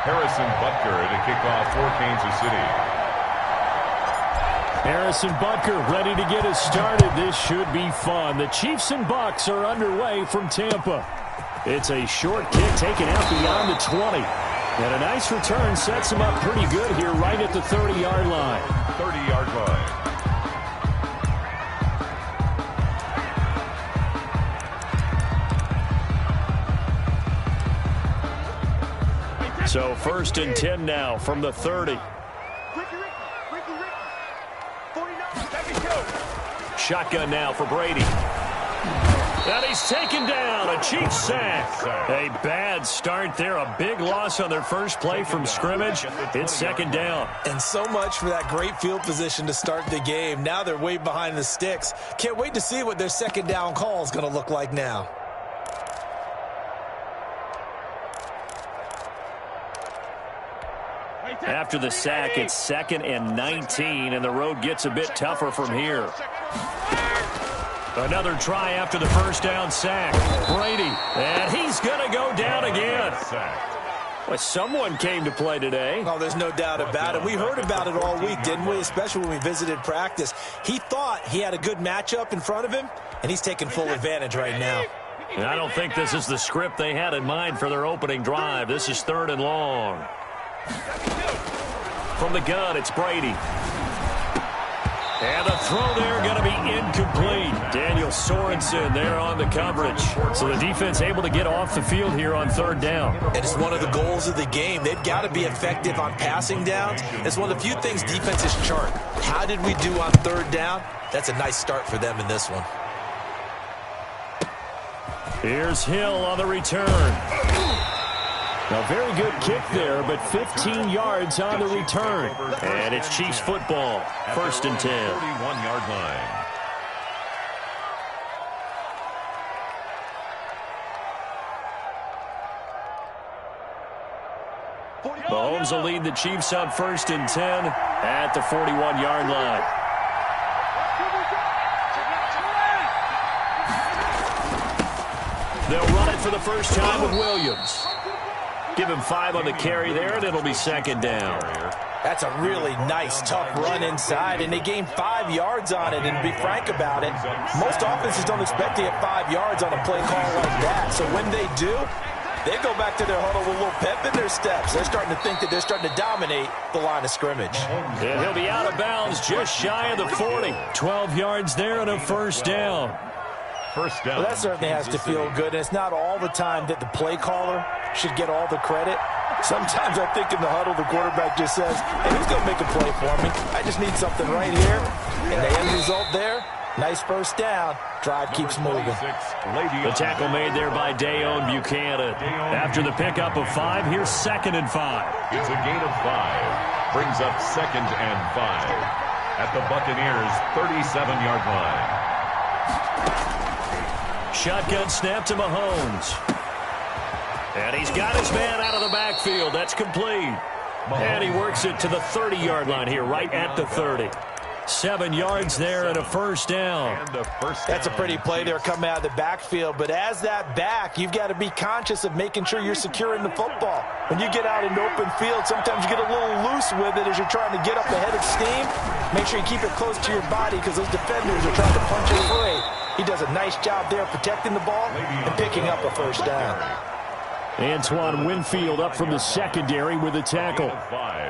Harrison Butker to kick off for Kansas City. Harrison Butker ready to get us started. This should be fun. The Chiefs and Bucks are underway from Tampa. It's a short kick taken out beyond the 20. And a nice return sets him up pretty good here right at the 30-yard line. 30-yard line. So 1st and 10 now from the 30. Shotgun now for Brady. And he's taken down. A Chiefs sack. A bad start there. A big loss on their first play from scrimmage. It's 2nd down. And so much for that great field position to start the game. Now they're way behind the sticks. Can't wait to see what their 2nd down call is going to look like now. After the sack, it's 2nd and 19, and the road gets a bit tougher from here. Another try after the first down sack. Brady, and he's going to go down again. Well, someone came to play today. Oh, there's no doubt about it. We heard about it all week, didn't we? Especially when we visited practice. He thought he had a good matchup in front of him, and he's taking full advantage right now. And I don't think this is the script they had in mind for their opening drive. This is 3rd and long. From the gun, it's Brady. And the throw there going to be incomplete. Daniel Sorensen there on the coverage. So the defense able to get off the field here on 3rd down. And it's one of the goals of the game. They've got to be effective on passing downs. It's one of the few things defenses chart. How did we do on 3rd down? That's a nice start for them in this one. Here's Hill on the return. A very good kick there, but 15 yards on the return. And it's Chiefs football. 1st and 10. 31-yard line. Mahomes will lead the Chiefs on 1st and 10 at the 41-yard line. They'll run it for the first time with Williams. Give him 5 on the carry there, and it'll be 2nd down. That's a really nice, tough run inside, and they gained 5 yards on it. And to be frank about it, most offenses don't expect to get 5 yards on a play call like that. So when they do, they go back to their huddle with a little pep in their steps. They're starting to think that they're starting to dominate the line of scrimmage. And he'll be out of bounds just shy of the 40. 12 yards there and a 1st down. First down. Well, that certainly has to feel good. And it's not all the time that the play caller should get all the credit. Sometimes I think in the huddle, the quarterback just says, hey, who's going to make a play for me? I just need something right here. And the end result there, nice 1st down. Drive keeps moving. The tackle made there by Dayon Buchanan. After the pickup of 5, here's 2nd and 5. It's a gain of 5. Brings up 2nd and 5. At the Buccaneers' 37-yard line. Shotgun snap to Mahomes. And he's got his man out of the backfield. That's complete. And he works it to the 30-yard line here, right at the 30. 7 yards there and a 1st down. That's a pretty play there coming out of the backfield. But as that back, you've got to be conscious of making sure you're securing the football. When you get out in open field, sometimes you get a little loose with it as you're trying to get up ahead of steam. Make sure you keep it close to your body because those defenders are trying to punch it free. He does a nice job there protecting the ball and picking up a 1st down. Antoine Winfield up from the secondary with a tackle.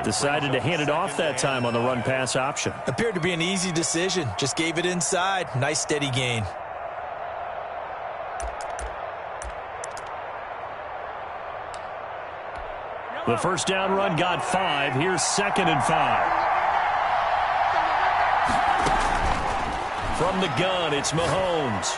Decided to hand it off that time on the run-pass option. Appeared to be an easy decision. Just gave it inside. Nice steady gain. The 1st down run got 5. Here's 2nd and 5. From the gun, it's Mahomes.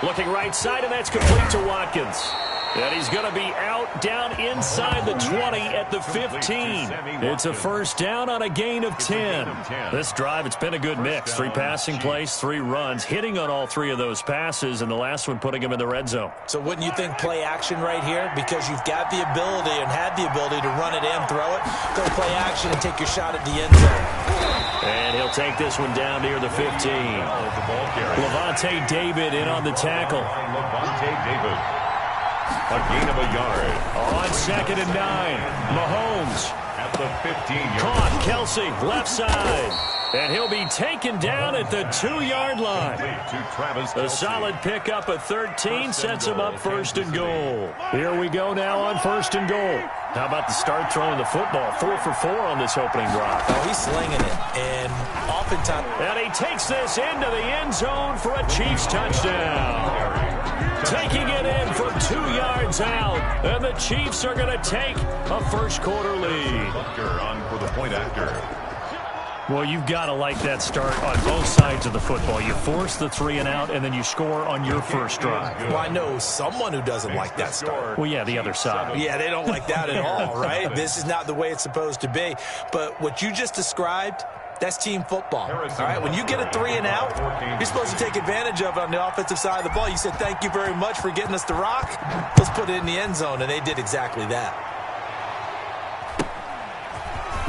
Looking right side, and that's complete to Watkins. And he's going to be out down inside the 20 at the 15. It's a 1st down on a gain of 10. This drive, it's been a good mix. 3 passing plays, 3 runs, hitting on all 3 of those passes, and the last one putting him in the red zone. So wouldn't you think play action right here? Because you've got the ability and had the ability to run it and throw it. Go play action and take your shot at the end zone. And he'll take this one down near the 15. Levante David in on the tackle. Levante David. A gain of a yard. On 2nd and 9, Mahomes. At the 15-yard. Caught, Kelsey, left side. And he'll be taken down at the 2-yard line. A solid pickup of 13 sets him up 1st and goal. Here we go now on 1st and goal. How about the start throwing the football? 4 for 4 on this opening drive. Oh, he's slinging it. And oftentimes... And he takes this into the end zone for a Chiefs touchdown. Taking it in from 2 yards out. And the Chiefs are going to take a first-quarter lead. Butker on for the point after. Well, you've got to like that start on both sides of the football. You force the 3 and out, and then you score on your first drive. Well, I know someone who doesn't like that start. Well, yeah, the other side. Yeah, they don't like that at all, right? This is not the way it's supposed to be. But what you just described, that's team football. All right, when you get a 3 and out, you're supposed to take advantage of it on the offensive side of the ball. You said, thank you very much for getting us the rock. Let's put it in the end zone, and they did exactly that.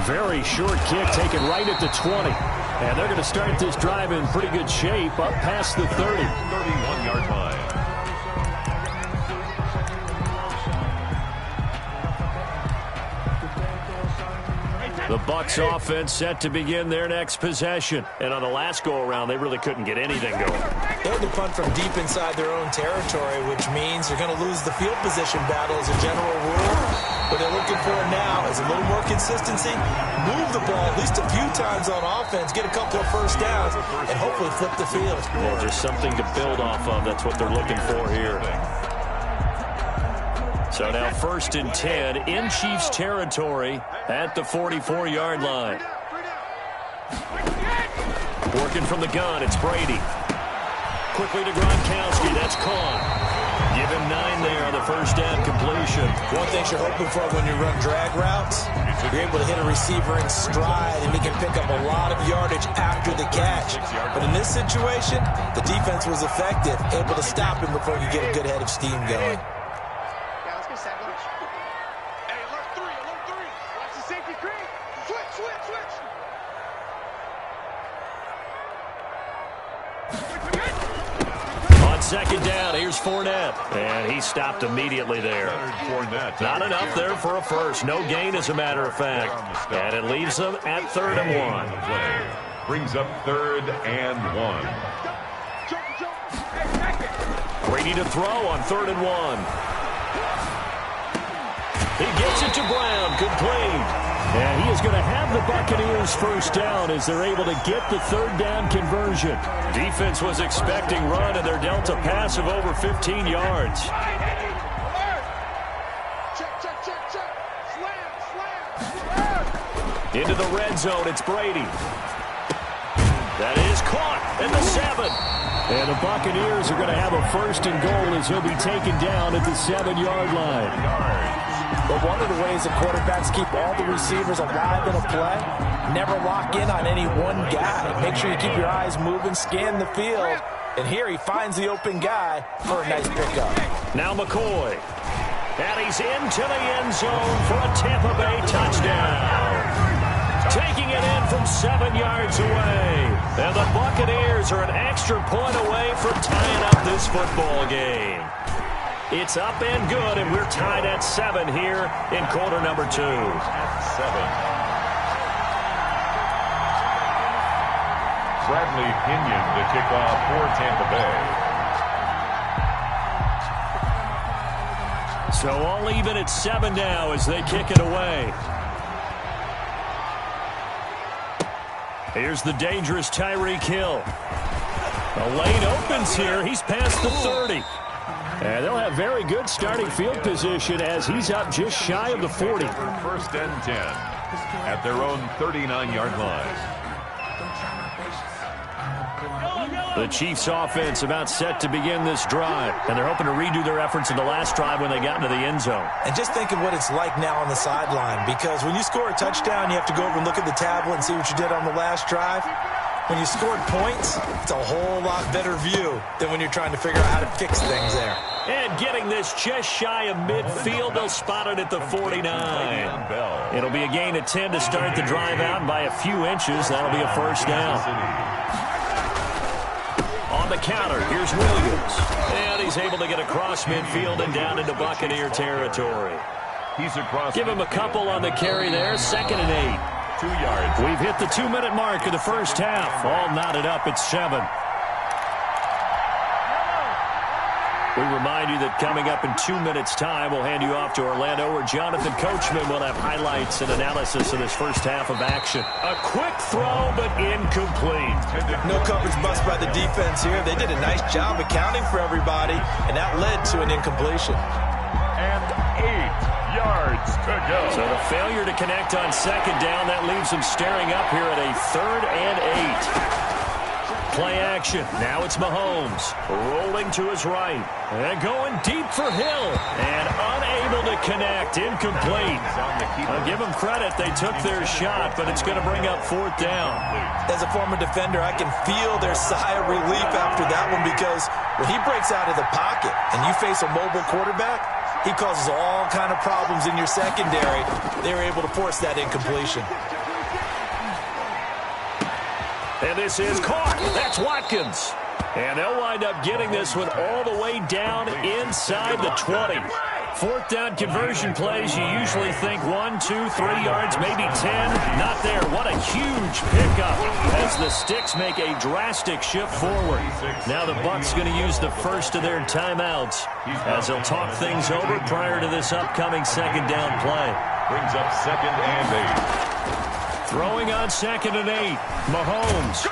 Very short kick taken right at the 20. And they're going to start this drive in pretty good shape up past the 30. 31-yard line. The Bucs offense set to begin their next possession. And on the last go-around, they really couldn't get anything going. They had to punt from deep inside their own territory, which means they're going to lose the field position battle as a general rule. What they're looking for now is a little more consistency, move the ball at least a few times on offense, get a couple of first downs, and hopefully flip the field. Well, just something to build off of. That's what they're looking for here. So now 1st and 10 in Chiefs territory at the 44-yard line. Working from the gun, it's Brady. Quickly to Gronkowski, that's caught. Give him 9 there on the first down completion. One thing you're hoping for when you run drag routes, you're able to hit a receiver in stride, and he can pick up a lot of yardage after the catch. But in this situation, the defense was effective, able to stop him before you get a good head of steam going. Second down, here's Fournette. And he stopped immediately there. Not enough there for a first. No gain, as a matter of fact. And it leaves them at 3rd and 1. Brings up 3rd and 1. Brady to throw on 3rd and 1. He gets it to Brown, complete. And he is going to have the Buccaneers first down as they're able to get the 3rd down conversion. Defense was expecting run, and they're dealt a pass of over 15 yards. Into the red zone, it's Brady. That is caught at the 7. And the Buccaneers are going to have a 1st and goal as he'll be taken down at the 7-yard line. But one of the ways that quarterbacks keep all the receivers alive in a play, never lock in on any one guy. Make sure you keep your eyes moving, scan the field. And here he finds the open guy for a nice pickup. Now McCoy. And he's into the end zone for a Tampa Bay touchdown. Taking it in from 7 yards away. And the Buccaneers are an extra point away from tying up this football game. It's up and good, and we're tied at 7 here in quarter number 2. 7. Bradley Pinion to kick off for Tampa Bay. So all even at 7 now as they kick it away. Here's the dangerous Tyreek Hill. The lane opens here. He's past the 30. And they'll have very good starting field position as he's up just shy of the 40. 1st and 10 at their own 39-yard line. The Chiefs offense about set to begin this drive. And they're hoping to redo their efforts in the last drive when they got into the end zone. And just think of what it's like now on the sideline. Because when you score a touchdown, you have to go over and look at the tablet and see what you did on the last drive. When you scored points, it's a whole lot better view than when you're trying to figure out how to fix things there. And getting this just shy of midfield, they'll spot it at the 49. It'll be a gain of 10 to start the drive out, and by a few inches, that'll be a first down. On the counter, here's Williams. And he's able to get across midfield and down into Buccaneer territory. He's across. Give him a couple on the carry there. 2nd and 8. 2 yards. We've hit the 2-minute mark of the first half. All knotted up at 7. We remind you that coming up in 2 minutes' time, we'll hand you off to Orlando, where Jonathan Coachman will have highlights and analysis of this first half of action. A quick throw, but incomplete. No coverage bust by the defense here. They did a nice job accounting for everybody, and that led to an incompletion. And 8 yards to go. So the failure to connect on 2nd down, that leaves them staring up here at a 3rd and 8. Play action. Now it's Mahomes. Rolling to his right. And going deep for Hill. And unable to connect. Incomplete. I'll give them credit. They took their shot, but it's going to bring up 4th down. As a former defender, I can feel their sigh of relief after that one, because when he breaks out of the pocket and you face a mobile quarterback, he causes all kind of problems in your secondary. They were able to force that incompletion. And this is caught. That's Watkins. And they'll wind up getting this one all the way down inside the 20. 4th down conversion plays, you usually think 1, 2, 3 yards, maybe 10. Not there. What a huge pickup as the Sticks make a drastic shift forward. Now the Bucs going to use the first of their timeouts as they'll talk things over prior to this upcoming 2nd down play. Brings up 2nd and 8. Throwing on 2nd and 8. Mahomes.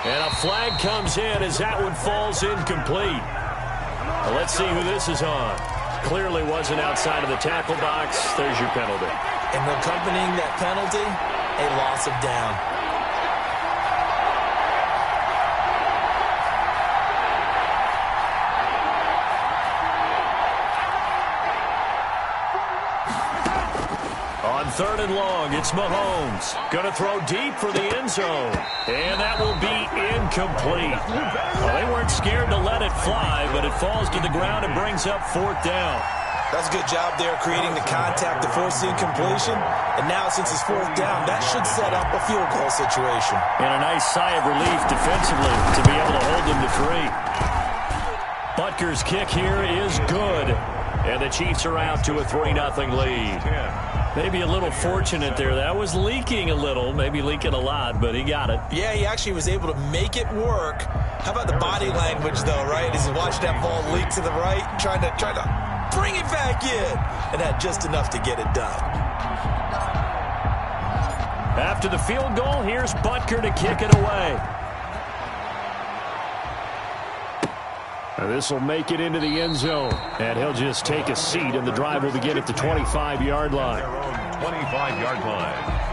And a flag comes in as that one falls incomplete. Well, let's see who this is on. Clearly wasn't outside of the tackle box. There's your penalty. And accompanying that penalty, a loss of down. On 3rd and long, it's Mahomes. Going to throw deep for the end zone. And that will be incomplete. Well, they weren't scared to let it fly, but it falls to the ground and brings up 4th down. That's a good job there, creating the contact to force the incompletion. And now, since it's 4th down, that should set up a field goal situation. And a nice sigh of relief defensively to be able to hold them to 3. Butker's kick here is good. And the Chiefs are out to a 3-0 lead. Maybe a little fortunate there. That was leaking a little, maybe leaking a lot, but he got it. Yeah, he actually was able to make it work. How about the body language, though, right? As he watched that ball leak to the right, trying to bring it back in, and had just enough to get it done. After the field goal, here's Butker to kick it away. This will make it into the end zone, and he'll just take a seat, and the drive will begin at the 25-yard line. 25-yard line.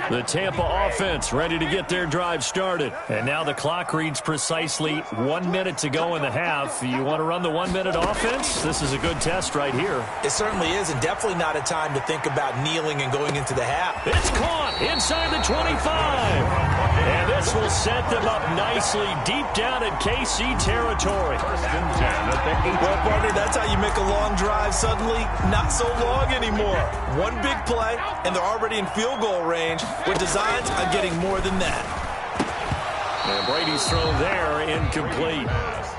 The Tampa offense ready to get their drive started. And now the clock reads precisely 1 minute to go in the half. You want to run the 1 minute offense? This is a good test right here. It certainly is, and definitely not a time to think about kneeling and going into the half. It's caught inside the 25. And this will set them up nicely deep down in KC territory. Well, partner, that's how you make a long drive suddenly not so long anymore. One big play, and they're already in field goal range with designs on getting more than that. And Brady's thrown there, incomplete.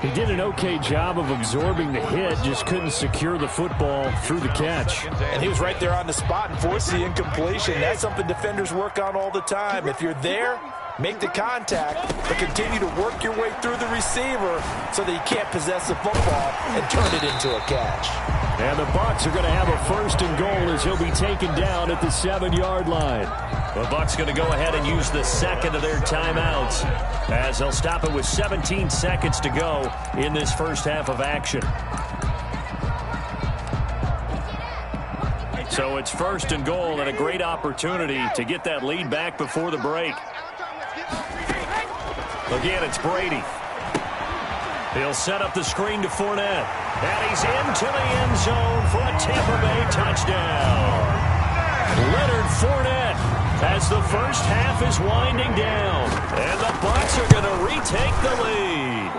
He did an okay job of absorbing the hit, just couldn't secure the football through the catch. And he was right there on the spot and forced the incompletion. That's something defenders work on all the time. If you're there, make the contact, but continue to work your way through the receiver so that he can't possess the football and turn it into a catch. And the Bucs are going to have a 1st and goal as he'll be taken down at the 7-yard line. The Bucs going to go ahead and use the second of their timeouts as they'll stop it with 17 seconds to go in this first half of action. So it's 1st and goal and a great opportunity to get that lead back before the break. Again, it's Brady. He'll set up the screen to Fournette. And he's into the end zone for a Tampa Bay touchdown. Leonard Fournette as the first half is winding down. And the Bucs are going to retake the lead.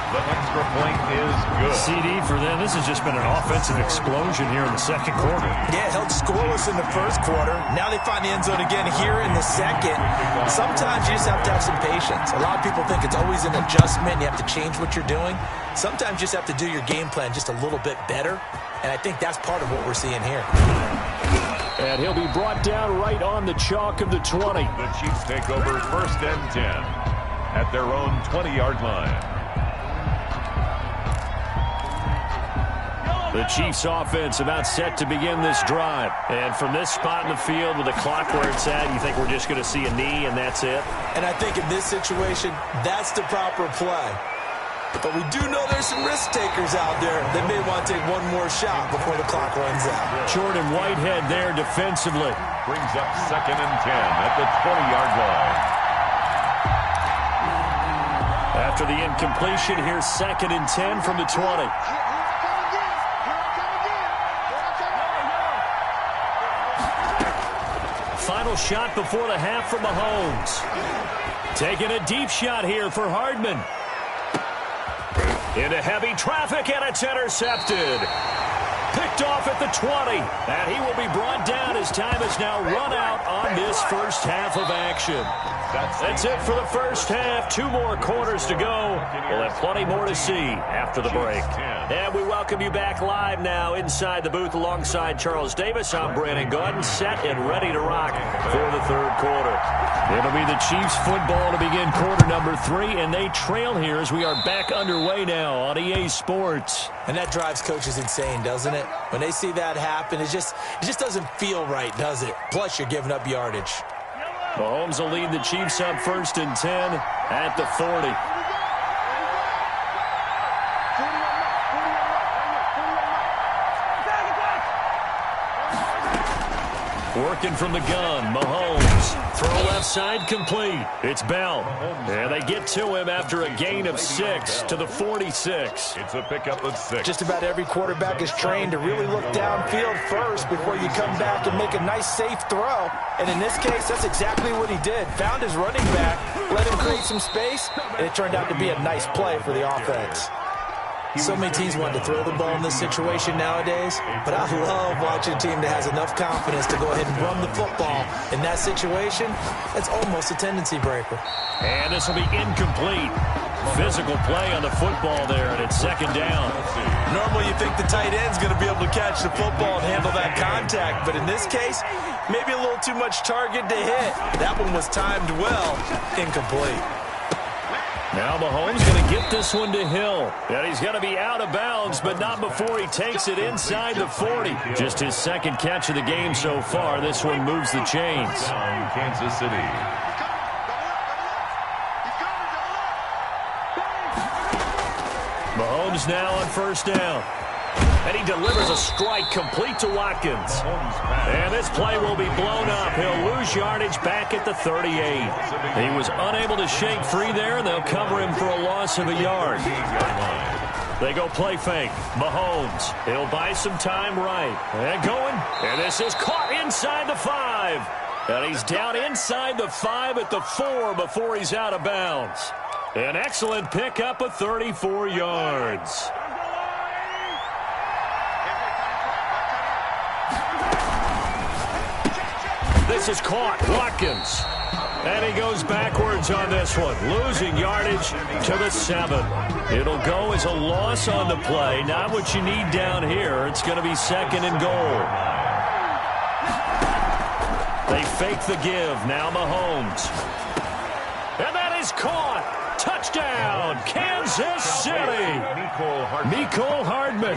The extra point is good. CD for them. This has just been an offensive explosion here in the second quarter. Yeah, held scoreless in the first quarter. Now they find the end zone again here in the second. Sometimes you just have to have some patience. A lot of people think it's always an adjustment. You have to change what you're doing. Sometimes you just have to do your game plan just a little bit better. And I think that's part of what we're seeing here. And he'll be brought down right on the chalk of the 20. The Chiefs take over 1st and 10 at their own 20-yard line. The Chiefs offense about set to begin this drive. And from this spot in the field with the clock where it's at, you think we're just going to see a knee and that's it? And I think in this situation, that's the proper play. But we do know there's some risk takers out there that may want to take one more shot before the clock runs out. Jordan Whitehead there defensively. Brings up 2nd and 10 at the 20-yard line. After the incompletion, here's 2nd and 10 from the 20. Final shot before the half from Mahomes. Taking a deep shot here for Hardman. Into heavy traffic, and it's intercepted. Picked off at the 20. And he will be brought down as time is now run out on this first half of action. That's it for the first half. 2 more quarters to go. We'll have plenty more to see after the break. And we welcome you back live now inside the booth alongside Charles Davis. I'm Brandon Gordon, set and ready to rock for the third quarter. It'll be the Chiefs football to begin quarter number 3, and they trail here as we are back underway now on EA Sports. And that drives coaches insane, doesn't it? When they see that happen, it just doesn't feel right, does it? Plus, you're giving up yardage. Mahomes will lead the Chiefs up 1st and 10 at the 40. Working from the gun, Mahomes. Throw left side complete. It's Bell. And they get to him after a gain of 6 to the 46. It's a pickup of 6. Just about every quarterback is trained to really look downfield first before you come back and make a nice, safe throw. And in this case, that's exactly what he did. Found his running back, let him create some space, and it turned out to be a nice play for the offense. So many teams want to throw the ball in this situation nowadays, but I love watching a team that has enough confidence to go ahead and run the football. In that situation, that's almost a tendency breaker. And this will be incomplete. Physical play on the football there, and it's 2nd down. Normally you think the tight end's going to be able to catch the football and handle that contact, but in this case, maybe a little too much target to hit. That one was timed well, incomplete. Now Mahomes going to get this one to Hill. And he's going to be out of bounds, but not before he takes it inside the 40. Just his 2nd catch of the game so far. This one moves the chains. Kansas City. Mahomes now on 1st down. And he delivers a strike complete to Watkins. And this play will be blown up. He'll lose yardage back at the 38. He was unable to shake free there, and they'll cover him for a loss of a yard. They go play fake. Mahomes. He'll buy some time right. And going. And this is caught inside the 5. And he's down inside the 5 at the 4 before he's out of bounds. An excellent pickup of 34 yards. This is caught. Watkins. And he goes backwards on this one. Losing yardage to the 7. It'll go as a loss on the play. Not what you need down here. It's going to be 2nd and goal. They fake the give. Now Mahomes. And that is caught. Touchdown, Kansas City. Mecole Hardman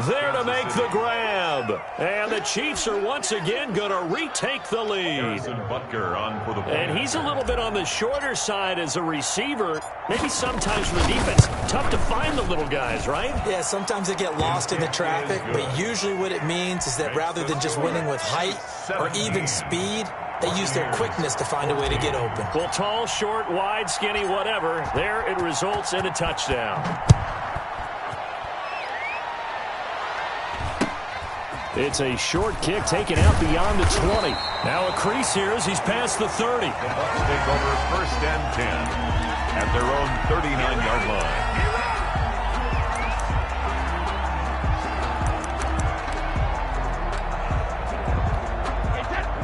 there to make the grab. And the Chiefs are once again going to retake the lead. And he's a little bit on the shorter side as a receiver. Maybe sometimes for the defense, tough to find the little guys, right? Yeah, sometimes they get lost in the traffic, but usually what it means is that rather than just winning with height or even speed, they use their quickness to find a way to get open. Well, tall, short, wide, skinny, whatever. There it results in a touchdown. It's a short kick taken out beyond the 20. Now a crease here as he's past the 30. The Bucs take over 1st and 10 at their own 39-yard line.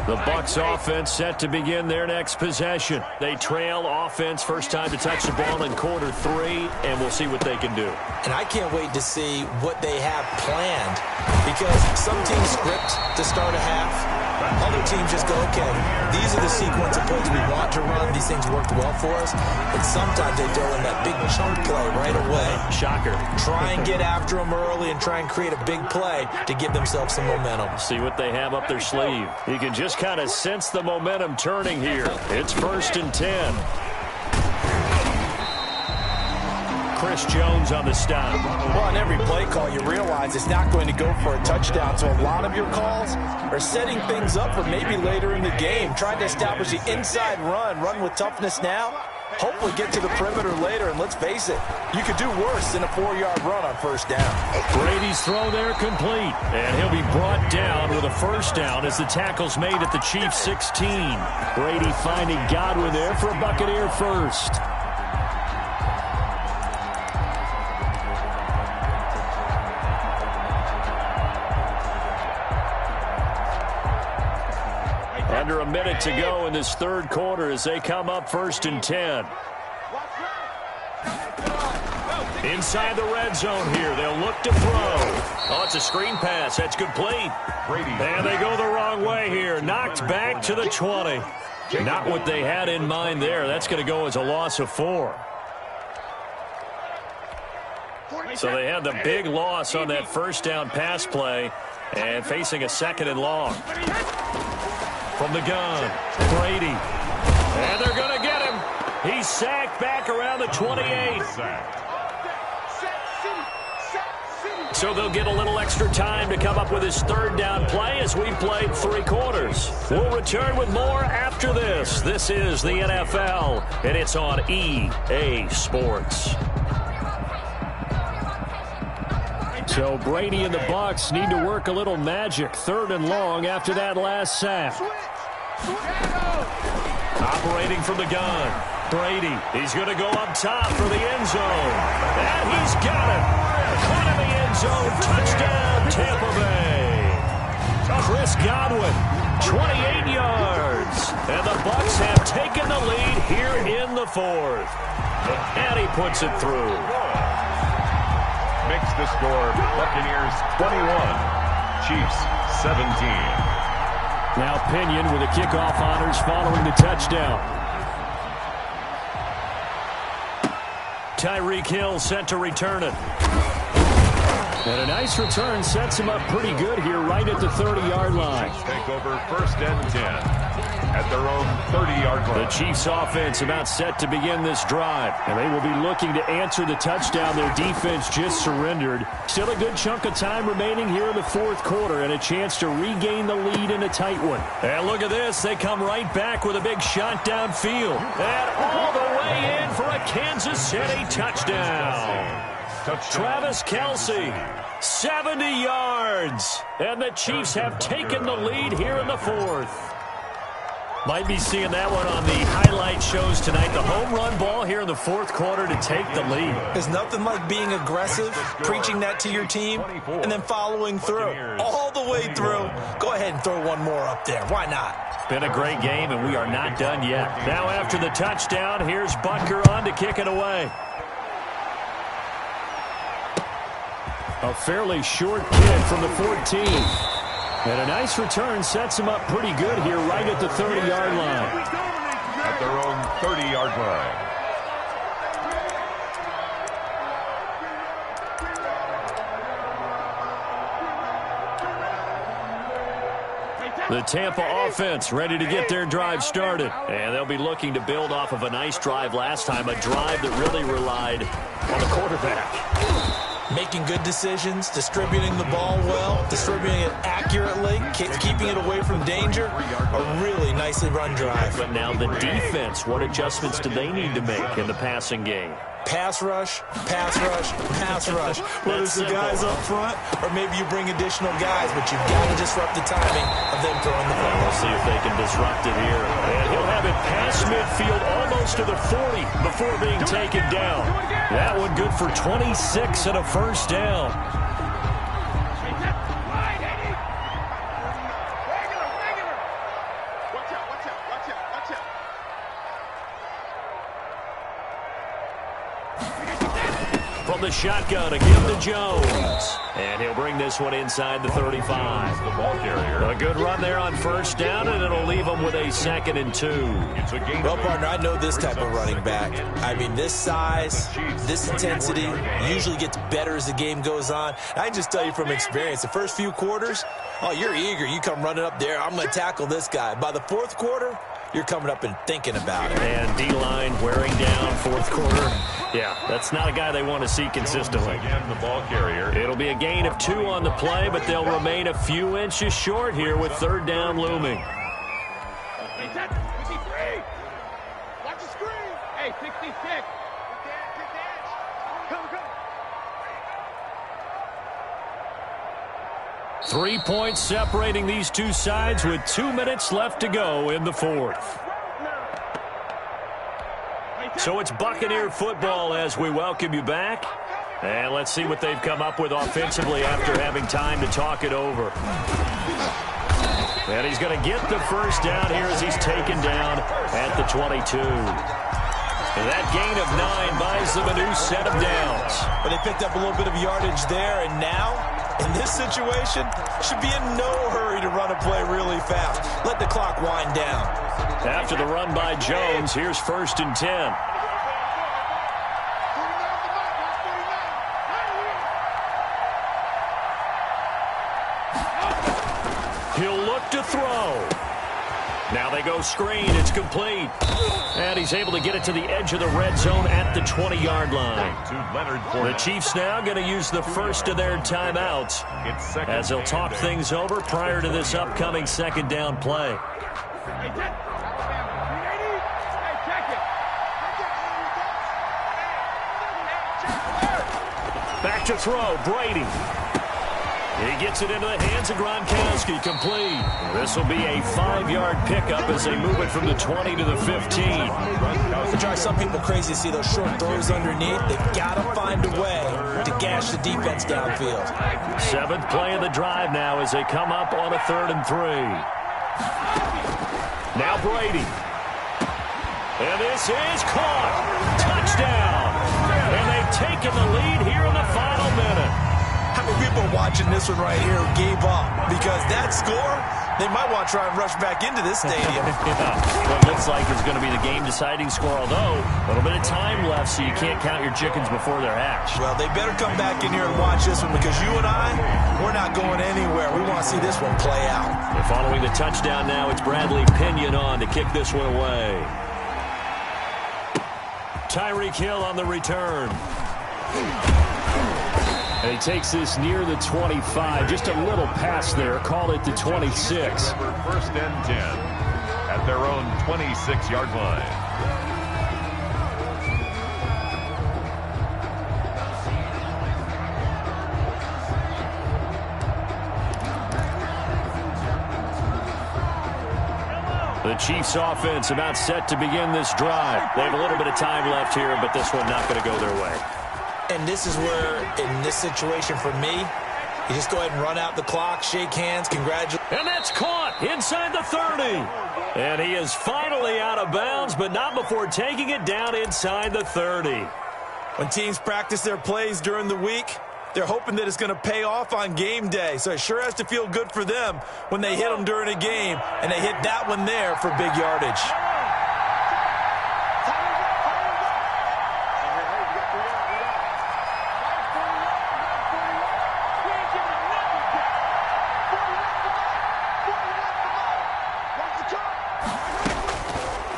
The Bucs offense set to begin their next possession. They trail offense first time to touch the ball in quarter 3, and we'll see what they can do. And I can't wait to see what they have planned, because some teams script to start a half. Other teams just go, okay, these are the sequence of plays we want to run. These things worked well for us. And sometimes they throw in that big chunk play right away. Shocker. Try and get after them early and try and create a big play to give themselves some momentum. See what they have up their sleeve. You can just kind of sense the momentum turning here. It's 1st and 10. Chris Jones on the stop. Well, on every play call, you realize it's not going to go for a touchdown. So a lot of your calls are setting things up for maybe later in the game. Trying to establish the inside run with toughness now. Hopefully get to the perimeter later. And let's face it, you could do worse than a 4-yard run on first down. Brady's throw there complete. And he'll be brought down with a first down as the tackle's made at the Chiefs' 16. Brady finding Godwin there for a Buccaneer first. Under a minute to go in this third quarter as they come up 1st and 10. Inside the red zone here. They'll look to throw. Oh, it's a screen pass. That's complete. And they go the wrong way here. Knocked back to the 20. Not what they had in mind there. That's going to go as a loss of 4. So they had the big loss on that first down pass play and facing a 2nd and long. From the gun, Brady. And they're going to get him. He's sacked back around the 28. So they'll get a little extra time to come up with his 3rd down play as we played 3 quarters. We'll return with more after this. This is the NFL, and it's on EA Sports. So Brady and the Bucs need to work a little magic. 3rd and long after that last sack. Operating from the gun. Brady, he's going to go up top for the end zone. And he's got it. Caught in the end zone. Touchdown, Tampa Bay. Chris Godwin, 28 yards. And the Bucs have taken the lead here in the 4th. And he puts it through. Makes the score Buccaneers 21, Chiefs 17. Now Pinion with the kickoff honors following the touchdown. Tyreek Hill set to return it. And a nice return sets him up pretty good here right at the 30-yard line. Take over 1st and 10. At their own 30-yard line. The Chiefs offense about set to begin this drive. And they will be looking to answer the touchdown their defense just surrendered. Still a good chunk of time remaining here in the 4th quarter and a chance to regain the lead in a tight one. And look at this. They come right back with a big shot downfield. And all the way in for a Kansas City touchdown. Travis Kelce, 70 yards. And the Chiefs have taken the lead here in the 4th. Might be seeing that one on the highlight shows tonight. The home run ball here in the 4th quarter to take the lead. There's nothing like being aggressive, preaching that to your team, and then following through. All the way through. Go ahead and throw one more up there. Why not? Been a great game, and we are not done yet. Now after the touchdown, here's Butker on to kick it away. A fairly short kick from the 14. And a nice return sets him up pretty good here right at the 30-yard line. At their own 30-yard line. The Tampa offense ready to get their drive started. And they'll be looking to build off of a nice drive last time, a drive that really relied on the quarterback. Making good decisions, distributing the ball well, distributing it accurately, keeping it away from danger. A really nicely run drive. But now the defense, what adjustments do they need to make in the passing game? Pass rush, pass rush, pass rush. Whether it's the guys up front or maybe you bring additional guys, but you've got to disrupt the timing of them throwing the ball. We'll see if they can disrupt it here. And he'll have it past midfield almost to the 40 before being taken down. That one good for 26 and a first down. From the shotgun, a give to Jones. And he'll bring this one inside the 35. The ball carrier. A good run there on first down, and it'll leave them with a 2nd and 2. Well, partner, I know this type of running back. I mean, this size, this intensity usually gets better as the game goes on. I can just tell you from experience, the first few quarters, oh, you're eager. You come running up there, I'm going to tackle this guy. By the fourth quarter, you're coming up and thinking about it. And D-line wearing down fourth quarter. Yeah, that's not a guy they want to see consistently. Again, the ball carrier. It'll be a gain of 2 on the play, but they'll remain a few inches short here with 3rd down looming. Hey, 53. Watch the screen. Hey, 66. Good dash. Come. 3 points separating these two sides with 2 minutes left to go in the 4th. So it's Buccaneer football as we welcome you back. And let's see what they've come up with offensively after having time to talk it over. And he's going to get the first down here as he's taken down at the 22. And that gain of 9 buys them a new set of downs. But they picked up a little bit of yardage there, and now, in this situation, should be in no hurry to run a play really fast. Let the clock wind down. After the run by Jones, here's 1st and 10. He'll look to throw. Now they go screen. It's complete. And he's able to get it to the edge of the red zone at the 20-yard line. The Chiefs now going to use the first of their timeouts as they'll talk things over prior to this upcoming 2nd down play. Back to throw, Brady. He gets it into the hands of Gronkowski, complete. This will be a 5-yard pickup as they move it from the 20 to the 15. It drives some people crazy to see those short throws underneath. They've got to find a way to gash the defense downfield. 7th play of the drive now as they come up on a 3rd and 3. Now Brady. And this is caught. Touchdown. And they've taken the lead here in the final minute. How many people watching this one right here gave up? Because that score, they might want to try and rush back into this stadium. Yeah. What looks like is going to be the game-deciding score, although a little bit of time left, so you can't count your chickens before they're hatched. Well, they better come back in here and watch this one, because you and I, we're not going anywhere. We want to see this one play out. And following the touchdown now, it's Bradley Pinion on to kick this one away. Tyreek Hill on the return. And he takes this near the 25. Just a little pass there. Call it the 26. 1st and 10 at their own 26-yard line. The Chiefs offense about set to begin this drive. They have a little bit of time left here, but this one not going to go their way. And this is where, in this situation for me, you just go ahead and run out the clock, shake hands, congratulate. And that's caught inside the 30. And he is finally out of bounds, but not before taking it down inside the 30. When teams practice their plays during the week, they're hoping that it's going to pay off on game day. So it sure has to feel good for them when they hit them during a game, and they hit that one there for big yardage.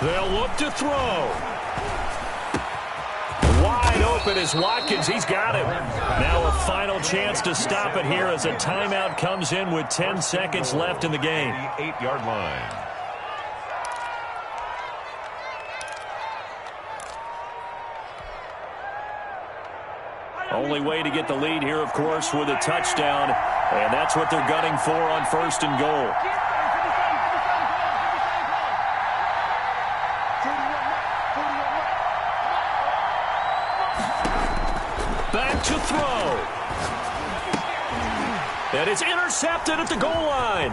They'll look to throw. Wide open is Watkins. He's got him. Now a final chance to stop it here as a timeout comes in with 10 seconds left in the game. 8-yard line. Only way to get the lead here, of course, with a touchdown. And that's what they're gunning for on 1st and goal. Back to throw. And it's intercepted at the goal line.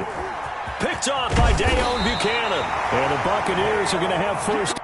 Picked off by Dayon Buchanan. And the Buccaneers are going to have first.